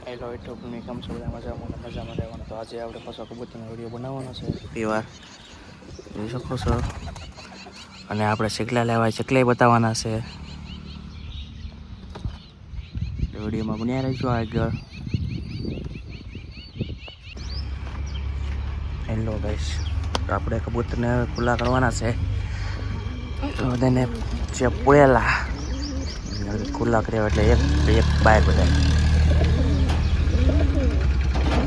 Hello યુટ્યુબની કેમ છો બધા મજામાં રહેવાનું. તો આજે આપણે પાછો કબૂતરનો વિડીયો બનાવવાનો છે પરિવાર જોઈ શકો છો. અને આપણે ચકલા લેવા ચકલાઈ બતાવવાના છે. વિડીયોમાં બન્યા રહીશું આગળ. હેલો ગાઈસ, તો આપણે કબૂતરને ખુલ્લા કરવાના છે. તો બધાને જે પોયેલા ખુલ્લા કર્યા એટલે એક બહાર બધા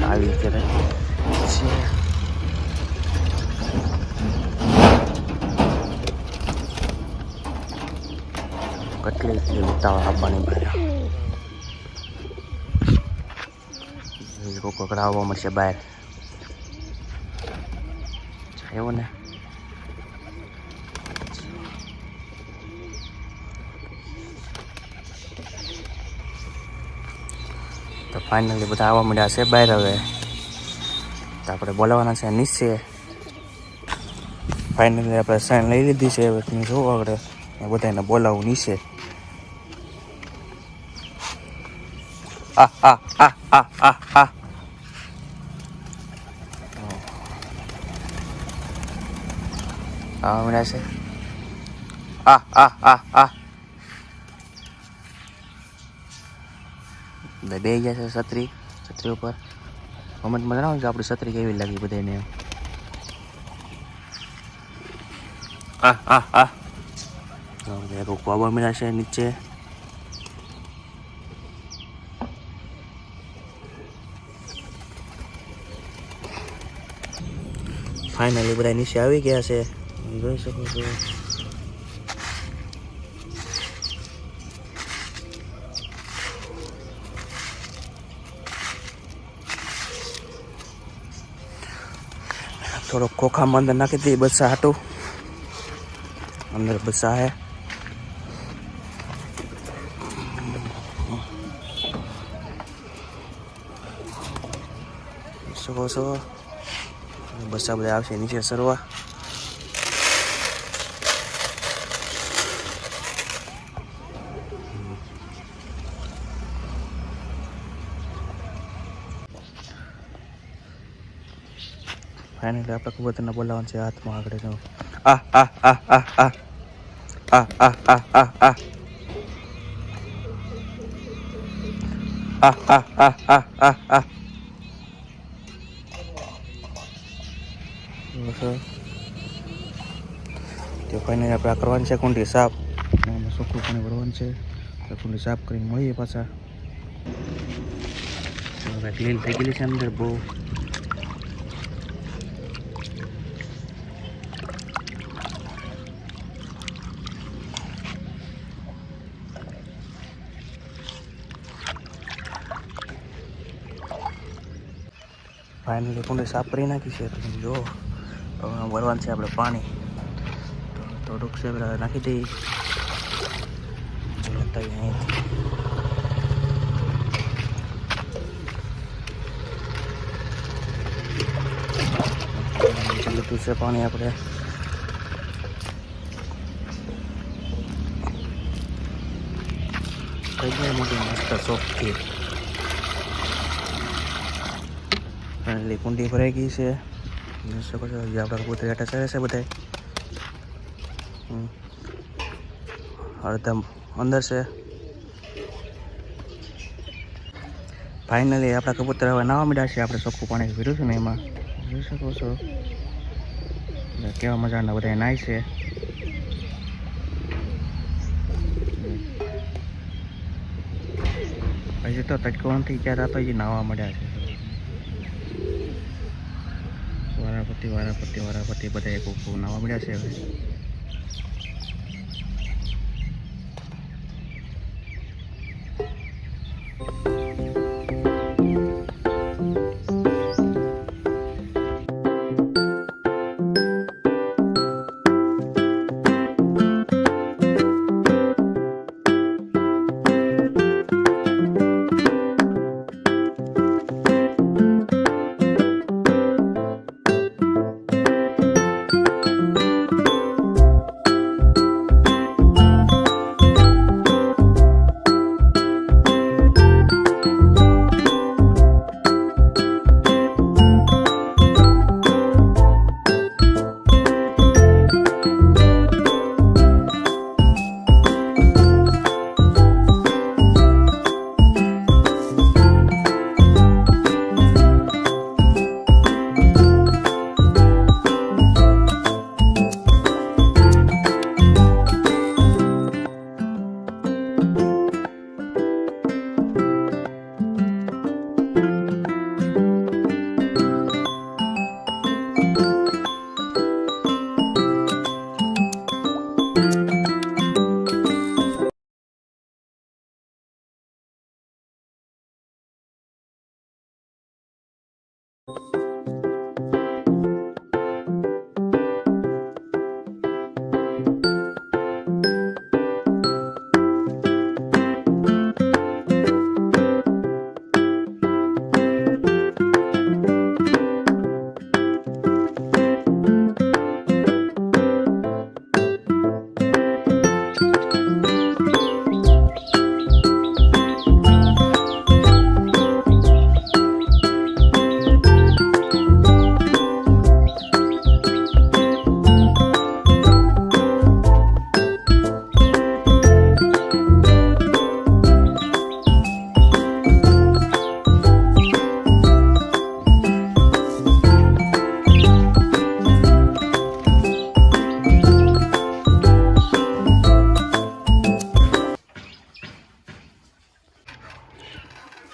આવી કરે છે. કેટલી ઉતાવળ આપવાની બહાર કોકડા આવવા મળશે બહાર એવું ને. તો ફાઇનલી બધા આવવા મળ્યા છે બહાર. હવે તો આપણે બોલાવવાના છે નીચે. ફાઇનલી આપણે સાઈન લઈ લીધી છે. હવે તમે જોવો આગળ બધાને બોલાવું નીચે. આવવા મળ્યા છે. બે ગયા છે છત્રી ઉપર. કોમેન્ટમાં જણાવો કે આપણી છત્રી કેવી લાગી બધાને. આવવા મળ્યા છે નીચે. ફાઇનલી બધા નીચે આવી ગયા છે, જોઈ શકો છો. થોડોક ખોખામાં અંદર નાખી દઈએ બચ્ચા હાટું. અંદર બચ્ચા હે. શકો છો બચ્ચા બધા આવશે નીચે સરવા. ફાઇનલી આપણે કબૂતરને બોલાવવાનું છે હાથમાં આગળ. જો તો ફાઇનલી આપણે આ કરવાની છે કુંડી સાફ. ચોખ્ખું પાણી ભરવાનું છે. તો કુંડી સાફ કરીને મળીએ પાછા. ક્લીન થઈ ગયેલી છે અંદર બહુ. ફાઇનલી કુંડી સાફ કરી નાખી છે. તમે જો ભરવાનું છે આપણે પાણી. તો થોડુંક છે પેલા નાખી દઈએ. જોતા અહીંયાથી લીધું છે પાણી આપણે. થઈ ગયા મોટી મસ્ત ચોખ્ખી. ફાઇનલી કુંડી ભરાઈ ગઈ છે. જોઈ શકો છો. જે આપણા કબૂતર હેઠા ચડે છે બધા. અડધા અંદર છે. ફાઇનલી આપણા કબૂતર હવે નાવા માંડ્યા છે. આપણે ચોખ્ખું પાણી ભર્યું છે ને એમાં જોઈ શકો છો. કેવા મજાના બધા નાય છે. હજી તો તડકો નથી ક્યારે તો હજી નાવા માંડ્યા છે. વારાપતિ બધા એક નાવા મળ્યા છે હવે.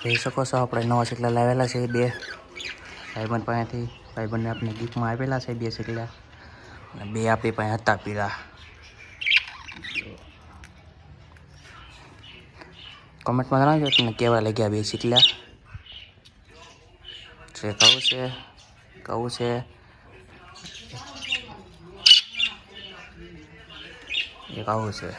જોઈ શકો છો આપણે નવા શેકલા લાવેલા છે 2 ભાઈબંધ પાસેથી. ભાઈબંધને આપણે ગિફ્ટમાં આપેલા છે 2 શેકલા અને 2 આપણી પાસે હતા પીળા. કમેન્ટમાં જણાવજો તમને કેવા લાગ્યા 2 શેકલા. જે કહું છે એક આવું છે.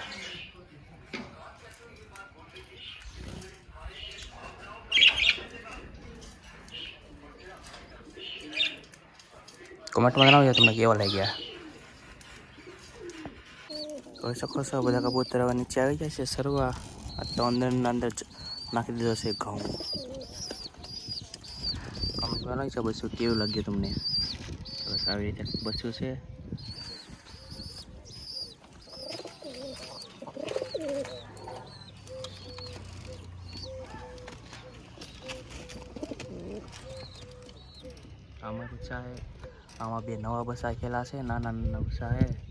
કમેન્ટમાં જણાવજો તમને કેવા લાગ્યા. કહી શકો છો બધા કબૂતર હવે નીચે આવી જાય છે સરવા. આ તો અંદર નાખી દીધો છે ઘઉં. કમેન્ટમાં જણાવજો બસું કેવું લાગ્યું તમને. બસ આવી રીતે બસું છે. આમાં બચ્ચા છે. આમાં 2 નવા બસા ખેલા છે. નાના બસા છે.